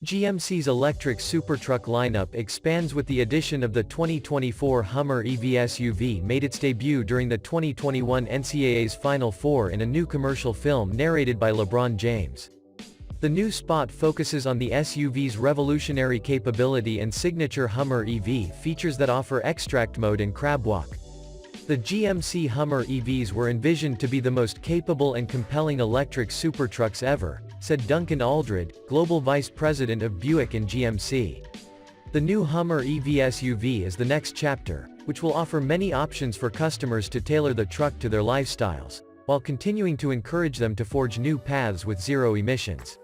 GMC's electric supertruck lineup expands with the addition of the 2024 Hummer EV SUV made its debut during the 2021 NCAA's Final Four in a new commercial film narrated by LeBron James. The new spot focuses on the SUV's revolutionary capability and signature Hummer EV features that offer extract mode and crab walk. The GMC Hummer EVs were envisioned to be the most capable and compelling electric supertrucks ever, said Duncan Aldred, Global Vice President of Buick and GMC. The new Hummer EV SUV is the next chapter, which will offer many options for customers to tailor the truck to their lifestyles, while continuing to encourage them to forge new paths with zero emissions.